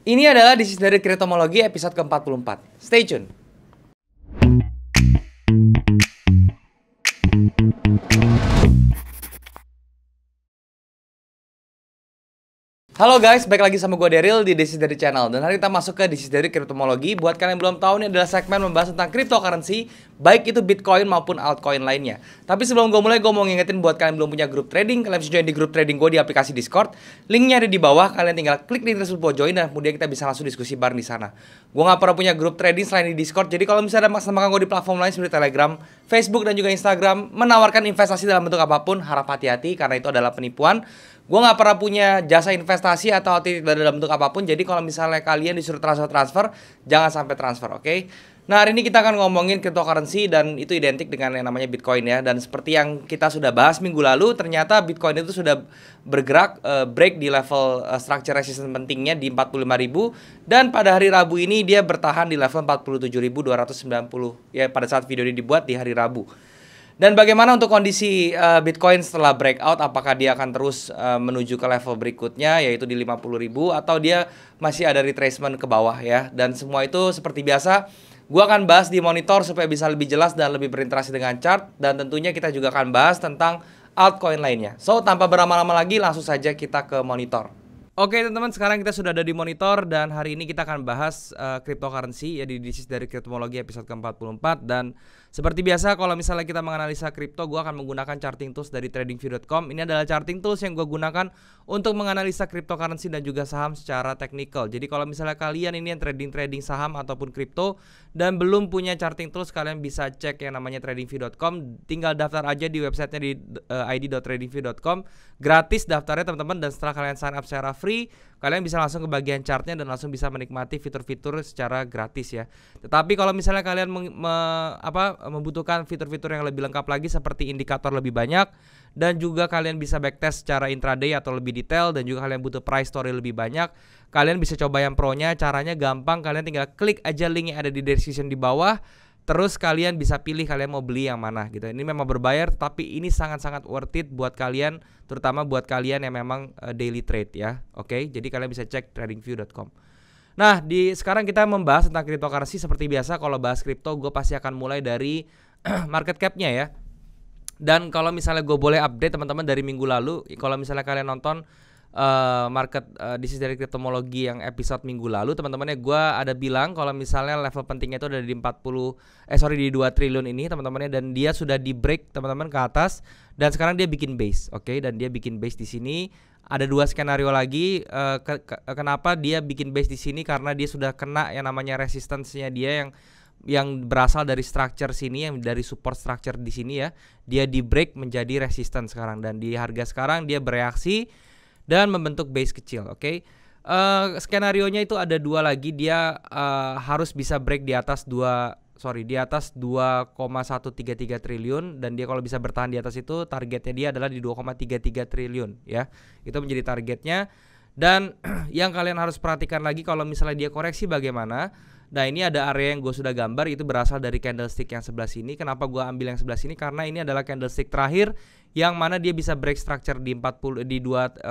Ini adalah This is dari Kritomologi episode ke-44. Stay tune. Halo guys, balik lagi sama gue Daryl di This is dari channel. Dan hari kita masuk ke This is dari Kritomologi. Buat kalian yang belum tahu, ini adalah segmen membahas tentang cryptocurrency, baik itu Bitcoin maupun altcoin lainnya. Tapi sebelum gue mulai, gue mau ngingetin buat kalian belum punya grup trading, kalian bisa join di grup trading gue di aplikasi Discord. Linknya ada di bawah, kalian tinggal klik link tersebut buat join dan kemudian kita bisa langsung diskusi bareng di sana. Gue nggak pernah punya grup trading selain di Discord, jadi kalau misalnya ada masalah gue di platform lain seperti Telegram, Facebook dan juga Instagram menawarkan investasi dalam bentuk apapun, harap hati-hati karena itu adalah penipuan. Gue nggak pernah punya jasa investasi atau OTC dalam bentuk apapun. Jadi kalau misalnya kalian disuruh transfer, jangan sampai transfer, oke? Nah, hari ini kita akan ngomongin cryptocurrency dan itu identik dengan yang namanya Bitcoin ya. Dan seperti yang kita sudah bahas minggu lalu, ternyata Bitcoin itu sudah bergerak break di level structure resistance pentingnya di 45.000 dan pada hari Rabu ini dia bertahan di level 47.290 ya pada saat video ini dibuat di hari Rabu. Dan bagaimana untuk kondisi Bitcoin setelah breakout, apakah dia akan terus menuju ke level berikutnya yaitu di 50.000 atau dia masih ada retracement ke bawah ya. Dan semua itu seperti biasa gua akan bahas di monitor supaya bisa lebih jelas dan lebih berinteraksi dengan chart. Dan tentunya kita juga akan bahas tentang altcoin lainnya. So tanpa berlama-lama lagi langsung saja kita ke monitor. Oke teman-teman, sekarang kita sudah ada di monitor dan hari ini kita akan bahas cryptocurrency ya di This is dari Kritomologi episode ke-44. Dan seperti biasa kalau misalnya kita menganalisa kripto, gue akan menggunakan charting tools dari tradingview.com. Ini adalah charting tools yang gue gunakan untuk menganalisa cryptocurrency dan juga saham secara teknikal. Jadi kalau misalnya kalian ini yang trading saham ataupun kripto dan belum punya charting tools, kalian bisa cek yang namanya tradingview.com. Tinggal daftar aja di websitenya di id.tradingview.com. Gratis daftarnya teman-teman, dan setelah kalian sign up secara free, kalian bisa langsung ke bagian chartnya dan langsung bisa menikmati fitur-fitur secara gratis ya. Tetapi kalau misalnya kalian membutuhkan fitur-fitur yang lebih lengkap lagi seperti indikator lebih banyak dan juga kalian bisa backtest secara intraday atau lebih detail dan juga kalian butuh price story lebih banyak, kalian bisa coba yang pro-nya. Caranya gampang, kalian tinggal klik aja link yang ada di description di bawah. Terus kalian bisa pilih kalian mau beli yang mana gitu. Ini memang berbayar tapi ini sangat-sangat worth it buat kalian, terutama buat kalian yang memang daily trade ya. Oke, jadi kalian bisa cek tradingview.com. Nah, sekarang kita membahas tentang cryptocurrency. Seperti biasa kalau bahas kripto gue pasti akan mulai dari market cap-nya ya. Dan kalau misalnya gue boleh update teman-teman dari minggu lalu, kalau misalnya kalian nonton This is dari Kritomologi yang episode minggu lalu, teman-temannya gue ada bilang kalau misalnya level pentingnya itu ada di 2 triliun ini teman-temannya, dan dia sudah di break teman-teman ke atas dan sekarang dia bikin base, oke? Dan dia bikin base di sini. Ada dua skenario lagi kenapa dia bikin base di sini, karena dia sudah kena yang namanya resistance-nya dia yang berasal dari structure sini, yang dari support structure di sini ya. Dia di break menjadi resistance sekarang dan di harga sekarang dia bereaksi dan membentuk base kecil, oke? Skenarionya itu ada dua lagi, dia harus bisa break di atas 2,133 triliun dan dia kalau bisa bertahan di atas itu targetnya dia adalah di 2,33 triliun ya. Itu menjadi targetnya. Dan yang kalian harus perhatikan lagi kalau misalnya dia koreksi bagaimana. Nah, ini ada area yang gue sudah gambar, itu berasal dari candlestick yang sebelah sini. Kenapa gue ambil yang sebelah sini? Karena ini adalah candlestick terakhir yang mana dia bisa break structure di 2,064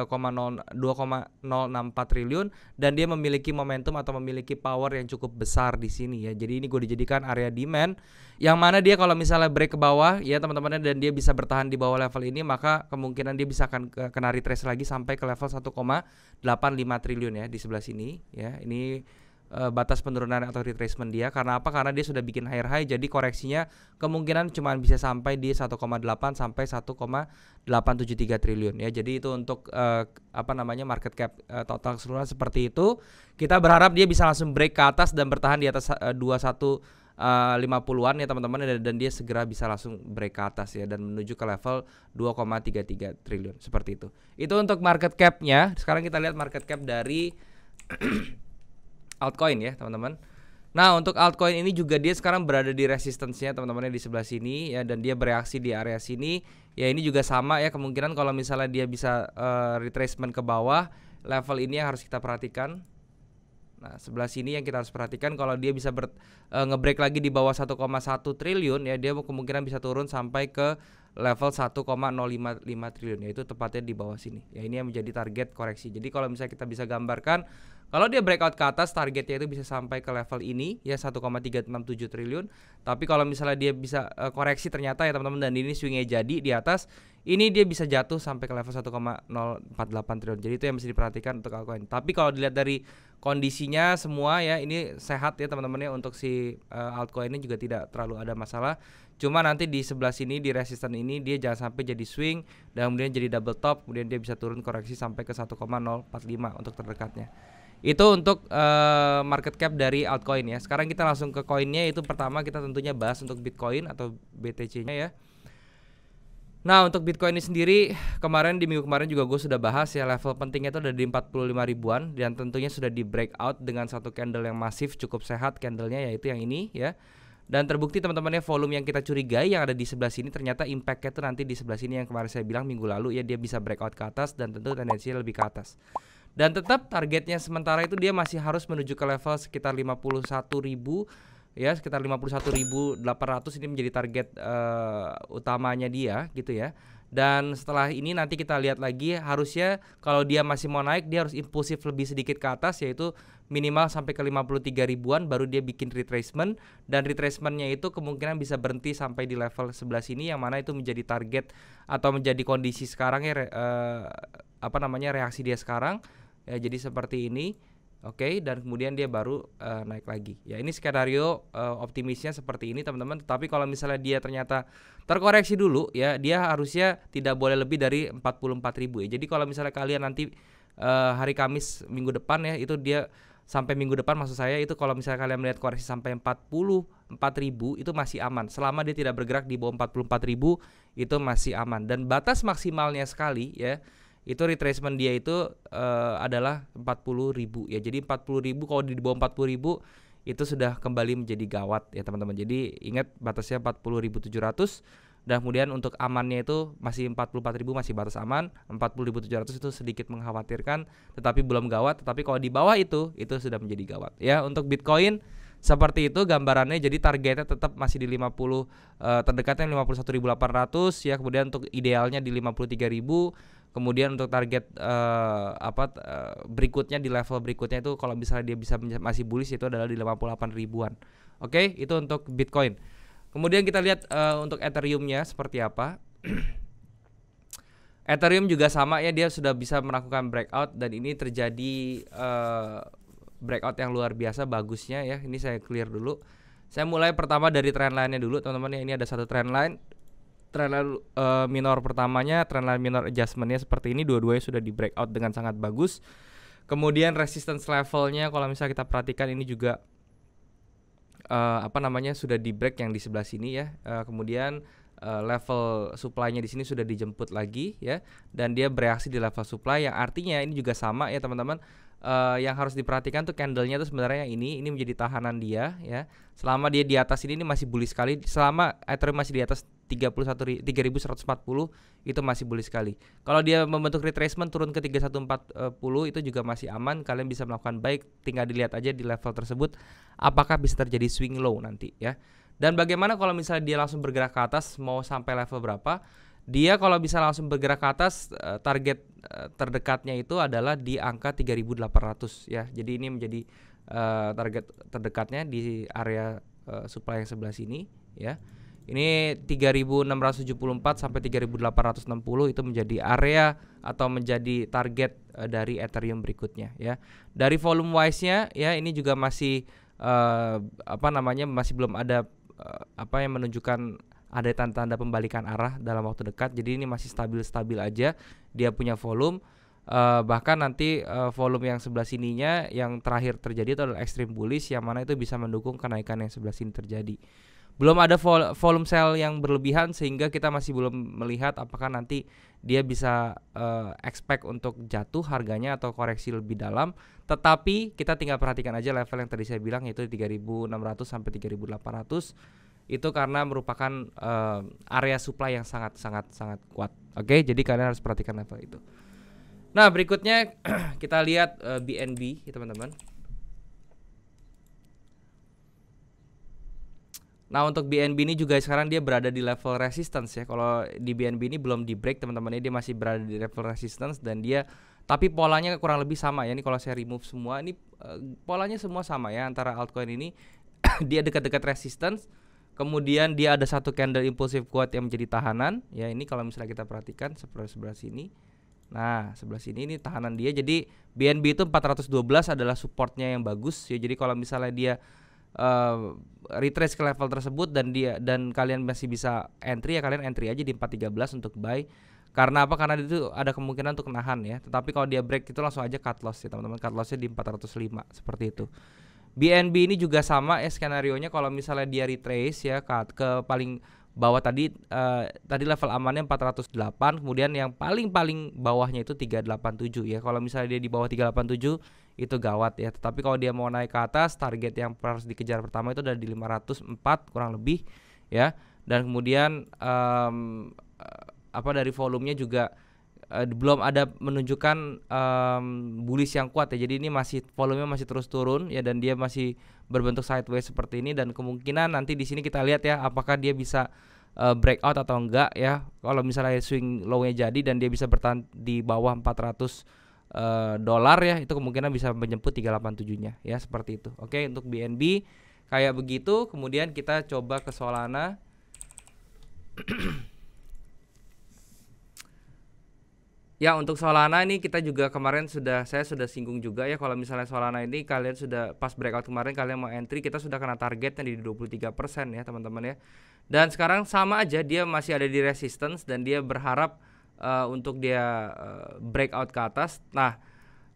triliun dan dia memiliki momentum atau memiliki power yang cukup besar di sini ya. Jadi ini gue dijadikan area demand yang mana dia kalau misalnya break ke bawah ya teman-teman, dan dia bisa bertahan di bawah level ini, maka kemungkinan dia bisa akan kena retrace lagi sampai ke level 1,85 triliun ya di sebelah sini ya. Ini batas penurunan atau retracement dia. Karena apa? Karena dia sudah bikin higher high, jadi koreksinya kemungkinan cuma bisa sampai di 1,8 sampai 1,873 triliun ya. Jadi itu untuk market cap total keseluruhan seperti itu. Kita berharap dia bisa langsung break ke atas dan bertahan di atas 2150-an ya teman-teman, dan dia segera bisa langsung break ke atas ya dan menuju ke level 2,33 triliun seperti itu. Itu untuk market cap-nya. Sekarang kita lihat market cap dari altcoin ya teman-teman. Nah, untuk altcoin ini juga dia sekarang berada di resistance-nya teman-temannya di sebelah sini ya, dan dia bereaksi di area sini. Ya ini juga sama ya, kemungkinan kalau misalnya dia bisa retracement ke bawah, level ini yang harus kita perhatikan. Nah, sebelah sini yang kita harus perhatikan, kalau dia bisa ngebreak lagi di bawah 1,1 triliun ya, dia kemungkinan bisa turun sampai ke level 1,055 triliun, yaitu tepatnya di bawah sini. Ya ini yang menjadi target koreksi. Jadi kalau misalnya kita bisa gambarkan, Kalau dia breakout ke atas, targetnya itu bisa sampai ke level ini ya 1,367 triliun. Tapi kalau misalnya dia bisa koreksi ternyata ya teman-teman, dan ini swingnya jadi di atas, ini dia bisa jatuh sampai ke level 1,048 triliun. Jadi itu yang mesti diperhatikan untuk altcoin. Tapi kalau dilihat dari kondisinya semua ya ini sehat ya teman-teman ya, untuk si altcoin ini juga tidak terlalu ada masalah. Cuma nanti di sebelah sini di resisten ini dia jangan sampai jadi swing dan kemudian jadi double top, kemudian dia bisa turun koreksi sampai ke 1,045 untuk terdekatnya. Itu untuk market cap dari altcoin ya. Sekarang kita langsung ke koinnya. Itu pertama kita tentunya bahas untuk Bitcoin atau BTC-nya ya. Nah untuk Bitcoin ini sendiri, kemarin di minggu kemarin juga gue sudah bahas ya, level pentingnya itu ada di 45 ribuan. Dan tentunya sudah di breakout dengan satu candle yang masif, cukup sehat candlenya, yaitu yang ini ya. Dan terbukti teman-temannya, volume yang kita curigai yang ada di sebelah sini ternyata impactnya tuh nanti di sebelah sini yang kemarin saya bilang minggu lalu ya, dia bisa breakout ke atas dan tentu tendensinya lebih ke atas. Dan tetap targetnya sementara itu dia masih harus menuju ke level sekitar 51.000 ya, sekitar 51.800 ini menjadi target utamanya dia gitu ya. Dan setelah ini nanti kita lihat lagi, harusnya kalau dia masih mau naik dia harus impulsif lebih sedikit ke atas, yaitu minimal sampai ke 53 ribuan baru dia bikin retracement. Dan retracementnya itu kemungkinan bisa berhenti sampai di level sebelah sini, yang mana itu menjadi target atau menjadi kondisi sekarang ya, reaksi dia sekarang ya, jadi seperti ini. Oke, dan kemudian dia baru naik lagi. Ya ini skenario optimisnya seperti ini teman-teman. Tapi kalau misalnya dia ternyata terkoreksi dulu ya, dia harusnya tidak boleh lebih dari 44.000 ya. Jadi kalau misalnya kalian nanti hari Kamis minggu depan ya, itu dia sampai minggu depan maksud saya, itu kalau misalnya kalian melihat koreksi sampai 44.000 itu masih aman. Selama dia tidak bergerak di bawah 44.000 itu masih aman. Dan batas maksimalnya sekali ya, itu retracement dia itu adalah 40.000 ya. Jadi 40.000 kalau di bawah 40.000 itu sudah kembali menjadi gawat ya teman-teman. Jadi ingat batasnya 40.700, dan kemudian untuk amannya itu masih 44.000 masih batas aman. 40.700 itu sedikit mengkhawatirkan tetapi belum gawat. Tetapi kalau di bawah itu sudah menjadi gawat ya. Untuk Bitcoin seperti itu gambarannya. Jadi targetnya tetap masih di 50, terdekatnya 51.800 ya. Kemudian untuk idealnya di 53.000. Kemudian untuk target berikutnya di level berikutnya itu kalau misalnya dia bisa masih bullish itu adalah di 58 ribuan. Oke, itu untuk Bitcoin. Kemudian kita lihat untuk Ethereum-nya seperti apa. Ethereum juga sama ya, dia sudah bisa melakukan breakout dan ini terjadi breakout yang luar biasa bagusnya ya. Ini saya clear dulu. Saya mulai pertama dari trendline-nya dulu teman-teman ya. Ini ada satu trendline. Trendline minor pertamanya, trendline minor adjustment-nya seperti ini, dua-duanya sudah di breakout dengan sangat bagus. Kemudian resistance levelnya kalau misalnya kita perhatikan ini juga sudah di break yang di sebelah sini ya. Kemudian level supply-nya di sini sudah dijemput lagi ya, dan dia bereaksi di level supply, yang artinya ini juga sama ya teman-teman. Yang harus diperhatikan tuh candlenya tuh sebenarnya ini menjadi tahanan dia ya. Selama dia di atas ini masih bullish sekali. Selama Ethereum masih di atas 31.40 itu masih bullish sekali. Kalau dia membentuk retracement turun ke 3140 itu juga masih aman. Kalian bisa melakukan baik, tinggal dilihat aja di level tersebut apakah bisa terjadi swing low nanti ya. Dan bagaimana kalau misalnya dia langsung bergerak ke atas, mau sampai level berapa? Dia kalau bisa langsung bergerak ke atas, target terdekatnya itu adalah di angka 3.800 ya. Jadi ini menjadi target terdekatnya di area supply yang sebelah sini ya. Ini 3.674 sampai 3.860 itu menjadi area atau menjadi target dari Ethereum berikutnya ya. Dari volume wise-nya ya, ini juga masih masih belum ada yang menunjukkan ada tanda-tanda pembalikan arah dalam waktu dekat. Jadi ini masih stabil-stabil aja dia punya volume. Bahkan nanti volume yang sebelah sininya yang terakhir terjadi itu adalah extreme bullish, yang mana itu bisa mendukung kenaikan yang sebelah sini terjadi. Belum ada volume sell yang berlebihan, sehingga kita masih belum melihat apakah nanti dia bisa expect untuk jatuh harganya atau koreksi lebih dalam. Tetapi kita tinggal perhatikan aja level yang tadi saya bilang, yaitu 3.600 sampai 3.800. Itu karena merupakan area supply yang sangat kuat. Oke, jadi kalian harus perhatikan level itu. Nah, berikutnya kita lihat BNB ya teman-teman. Nah, untuk BNB ini juga sekarang dia berada di level resistance ya. Kalau di BNB ini belum di break teman-teman, dia masih berada di level resistance dan dia Tapi polanya kurang lebih sama ya. Ini kalau saya remove semua, ini polanya semua sama ya antara altcoin ini. Dia dekat-dekat resistance. Kemudian dia ada satu candle impulsif kuat yang menjadi tahanan. Ya ini kalau misalnya kita perhatikan sebelah sini. Nah sebelah sini ini tahanan dia. Jadi BNB itu 412 adalah supportnya yang bagus ya. Jadi kalau misalnya dia retrace ke level tersebut dan kalian masih bisa entry ya, kalian entry aja di 413 untuk buy. Karena apa? Karena itu ada kemungkinan untuk nahan ya. Tetapi kalau dia break itu langsung aja cut loss ya teman-teman. Cut lossnya di 405 seperti itu. BNB ini juga sama ya skenarionya. Kalau misalnya dia retrace ya ke paling bawah tadi level amannya 408, kemudian yang paling bawahnya itu 387 ya. Kalau misalnya dia di bawah 387 itu gawat ya. Tetapi kalau dia mau naik ke atas, target yang harus dikejar pertama itu ada di 504 kurang lebih ya. Dan kemudian dari volumenya juga belum ada menunjukkan bullish yang kuat ya. Jadi ini volumenya masih terus turun ya, dan dia masih berbentuk sideways seperti ini, dan kemungkinan nanti di sini kita lihat ya apakah dia bisa breakout atau enggak ya. Kalau misalnya swing low-nya jadi dan dia bisa bertahan di bawah 400 dolar ya, itu kemungkinan bisa menjemput 387-nya ya, seperti itu. Oke, untuk BNB kayak begitu. Kemudian kita coba ke Solana. Ya, untuk Solana ini kita juga kemarin saya sudah singgung juga ya. Kalau misalnya Solana ini kalian sudah pas breakout kemarin kalian mau entry, kita sudah kena targetnya di 23% ya teman-teman ya. Dan sekarang sama aja, dia masih ada di resistance dan dia berharap untuk dia breakout ke atas. Nah,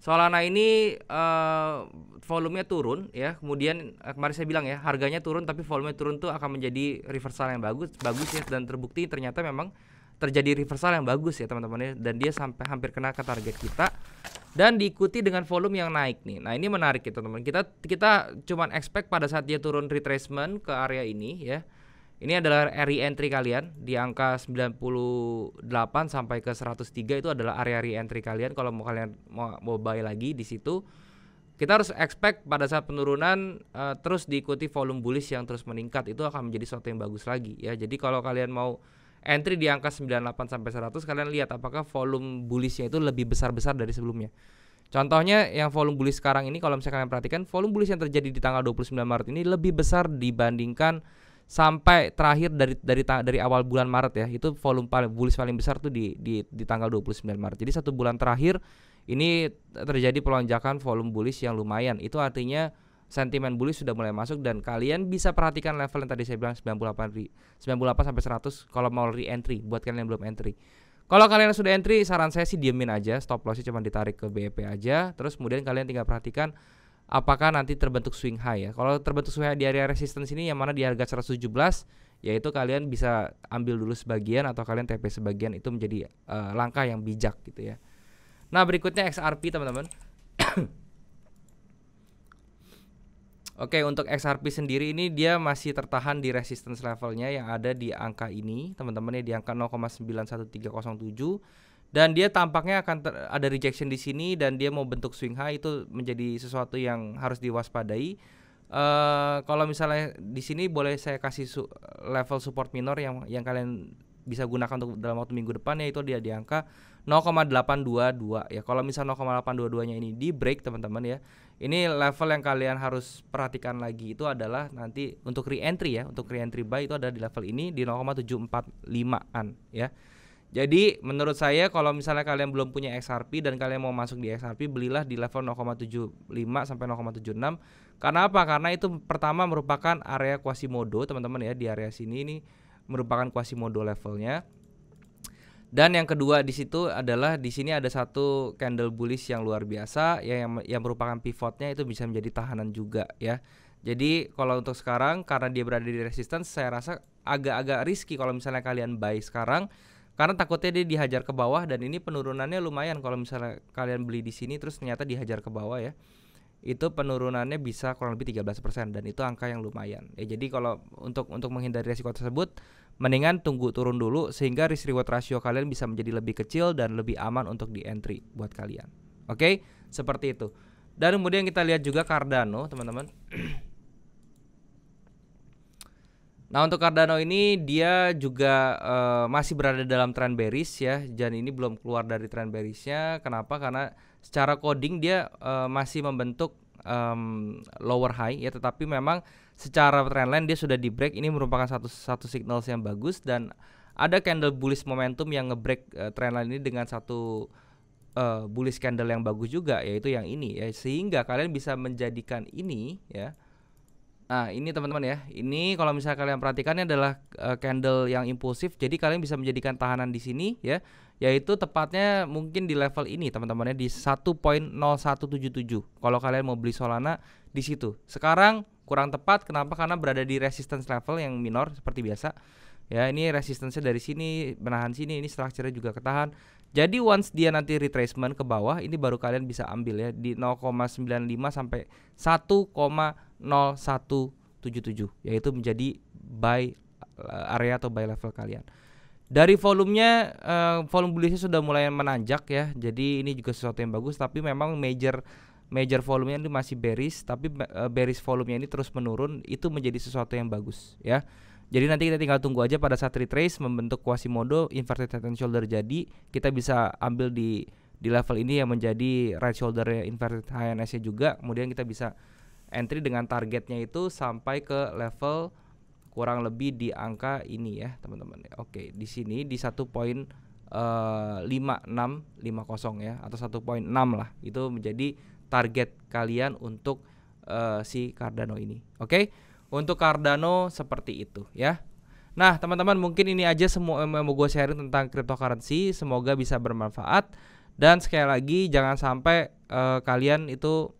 Solana ini volumenya turun ya. Kemudian kemarin saya bilang ya, harganya turun tapi volumenya turun tuh akan menjadi reversal yang bagus ya, dan terbukti ternyata memang terjadi reversal yang bagus ya teman-teman ya, dan dia sampai hampir kena ke target kita dan diikuti dengan volume yang naik nih. Nah, ini menarik ya teman-teman. Kita cuman expect pada saat dia turun retracement ke area ini ya. Ini adalah re-entry kalian di angka 98 sampai ke 103, itu adalah area re-entry kalian kalau kalian mau buy lagi di situ. Kita harus expect pada saat penurunan terus diikuti volume bullish yang terus meningkat, itu akan menjadi sesuatu yang bagus lagi ya. Jadi kalau kalian mau entry di angka 98 sampai 100, kalian lihat apakah volume bullishnya itu lebih besar-besar dari sebelumnya. Contohnya yang volume bullish sekarang ini, kalau misalkan kalian perhatikan, volume bullish yang terjadi di tanggal 29 Maret ini lebih besar dibandingkan sampai terakhir dari awal bulan Maret ya. Itu volume bullish paling besar tuh di tanggal 29 Maret. Jadi 1 bulan terakhir ini terjadi pelonjakan volume bullish yang lumayan. Itu artinya sentimen bullish sudah mulai masuk, dan kalian bisa perhatikan level yang tadi saya bilang 98 sampai 100 kalau mau re-entry buat kalian yang belum entry. Kalau kalian sudah entry, saran saya sih diemin aja, stop lossnya cuma ditarik ke BEP aja. Terus kemudian kalian tinggal perhatikan apakah nanti terbentuk swing high ya. Kalau terbentuk swing high di area resistance ini yang mana di harga 117, yaitu kalian bisa ambil dulu sebagian atau kalian TP sebagian, itu menjadi langkah yang bijak gitu ya. Nah, berikutnya XRP teman-teman. Oke, untuk XRP sendiri ini dia masih tertahan di resistance levelnya yang ada di angka ini teman-teman ya, di angka 0,91307, dan dia tampaknya akan ada rejection di sini dan dia mau bentuk swing high. Itu menjadi sesuatu yang harus diwaspadai. Kalau misalnya di sini boleh saya kasih level support minor yang kalian bisa gunakan untuk dalam waktu minggu depan, yaitu dia di angka 0,822 ya. Kalau misal 0,822 nya ini di break teman-teman ya, ini level yang kalian harus perhatikan lagi itu adalah nanti untuk re-entry ya. Untuk re-entry buy itu ada di level ini di 0,745an ya. Jadi menurut saya kalau misalnya kalian belum punya XRP dan kalian mau masuk di XRP, belilah di level 0,75 sampai 0,76. Karena apa? Karena itu pertama merupakan area Quasimodo teman-teman ya. Di area sini ini merupakan Quasimodo levelnya. Dan yang kedua di situ adalah di sini ada satu candle bullish yang luar biasa ya, yang merupakan pivotnya itu bisa menjadi tahanan juga ya. Jadi kalau untuk sekarang karena dia berada di resistance, saya rasa agak-agak risky kalau misalnya kalian buy sekarang, karena takutnya dia dihajar ke bawah, dan ini penurunannya lumayan. Kalau misalnya kalian beli di sini terus ternyata dihajar ke bawah ya, itu penurunannya bisa kurang lebih 13%, dan itu angka yang lumayan ya. Jadi kalau untuk menghindari risiko tersebut, mendingan tunggu turun dulu sehingga risk reward ratio kalian bisa menjadi lebih kecil dan lebih aman untuk di entry buat kalian. Oke, seperti itu. Dan kemudian kita lihat juga Cardano teman-teman. Nah, untuk Cardano ini dia juga masih berada dalam trend bearish ya, dan ini belum keluar dari trend bearishnya. Kenapa? Karena secara coding dia masih membentuk lower high ya, tetapi memang secara trendline dia sudah di break. Ini merupakan satu signal yang bagus, dan ada candle bullish momentum yang nge-break trendline ini dengan satu bullish candle yang bagus juga, yaitu yang ini ya, sehingga kalian bisa menjadikan ini ya. Nah, ini teman-teman ya. Ini kalau misalnya kalian perhatikan ini adalah candle yang impulsif. Jadi kalian bisa menjadikan tahanan di sini ya, yaitu tepatnya mungkin di level ini teman-teman ya, di 1.0177. Kalau kalian mau beli Solana di situ. Sekarang kurang tepat, kenapa? Karena berada di resistance level yang minor seperti biasa. Ya, ini resistance-nya dari sini, menahan sini, ini structure-nya juga ketahan. Jadi once dia nanti retracement ke bawah, ini baru kalian bisa ambil ya di 0,95 sampai 1,0177, yaitu menjadi buy area atau buy level kalian. Dari volumenya, volume bullish sudah mulai menanjak ya. Jadi ini juga sesuatu yang bagus, tapi memang major volumenya ini masih bearish, tapi bearish volumenya ini terus menurun, itu menjadi sesuatu yang bagus ya. Jadi nanti kita tinggal tunggu aja pada saat retrace membentuk Quasimodo inverted head and shoulder, jadi kita bisa ambil di level ini yang menjadi right shoulder inverted HNS-nya juga. Kemudian kita bisa entry dengan targetnya itu sampai ke level kurang lebih di angka ini ya teman-teman. Oke, di sini di 1.5650 ya, atau 1.6 lah, itu menjadi target kalian untuk si Cardano ini. Oke. Untuk Cardano seperti itu ya. Nah teman-teman, mungkin ini aja semua yang mau gue sharing tentang cryptocurrency. Semoga bisa bermanfaat. Dan sekali lagi jangan sampai kalian itu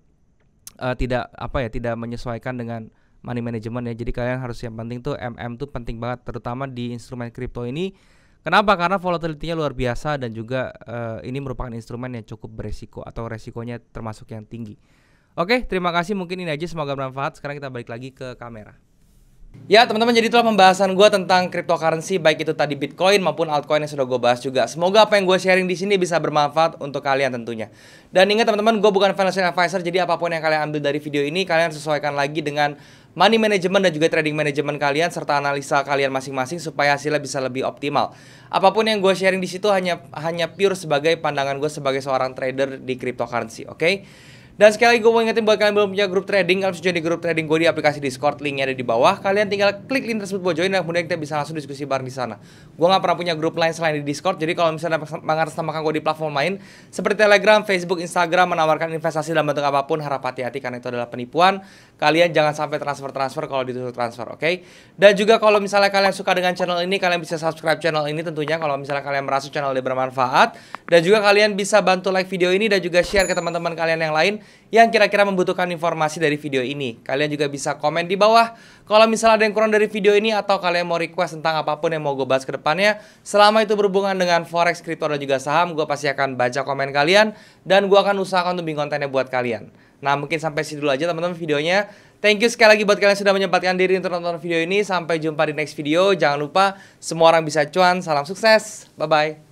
tidak menyesuaikan dengan money management ya. Jadi kalian harus, yang penting tuh tuh penting banget, terutama di instrumen kripto ini. Kenapa? Karena volatility-nya luar biasa, dan juga ini merupakan instrumen yang cukup beresiko, atau resikonya termasuk yang tinggi. Oke, terima kasih. Mungkin ini aja, semoga bermanfaat. Sekarang kita balik lagi ke kamera. Ya teman-teman, jadi itulah pembahasan gue tentang cryptocurrency, baik itu tadi Bitcoin maupun altcoin yang sudah gue bahas juga. Semoga apa yang gue sharing di sini bisa bermanfaat untuk kalian tentunya. Dan ingat teman-teman, gue bukan financial advisor, jadi apapun yang kalian ambil dari video ini, kalian sesuaikan lagi dengan money management dan juga trading management kalian, serta analisa kalian masing-masing supaya hasilnya bisa lebih optimal. Apapun yang gue sharing di situ hanya pure sebagai pandangan gue sebagai seorang trader di cryptocurrency, oke? Dan sekali lagi gue mau ingetin buat kalian belum punya grup trading, kalian bisa join di grup trading gue di aplikasi Discord, linknya ada di bawah. Kalian tinggal klik link tersebut buat join, dan kemudian kita bisa langsung diskusi bareng di sana. Gue nggak pernah punya grup lain selain di Discord, jadi kalau misalnya mengatasnamakan gue di platform lain seperti Telegram, Facebook, Instagram menawarkan investasi dalam bentuk apapun, harap hati-hati karena itu adalah penipuan. Kalian jangan sampai transfer kalau ditutup transfer, oke? Dan juga kalau misalnya kalian suka dengan channel ini, kalian bisa subscribe channel ini tentunya kalau misalnya kalian merasa channel ini bermanfaat. Dan juga kalian bisa bantu like video ini dan juga share ke teman-teman kalian yang lain yang kira-kira membutuhkan informasi dari video ini. Kalian juga bisa komen di bawah kalau misalnya ada yang kurang dari video ini, atau kalian mau request tentang apapun yang mau gue bahas ke depannya. Selama itu berhubungan dengan forex, kripto, dan juga saham, gue pasti akan baca komen kalian, dan gue akan usahakan untuk bikin kontennya buat kalian. Nah mungkin sampai sini dulu aja teman-teman videonya. Thank you sekali lagi buat kalian yang sudah menyempatkan diri untuk nonton video ini. Sampai jumpa di next video. Jangan lupa semua orang bisa cuan. Salam sukses. Bye-bye.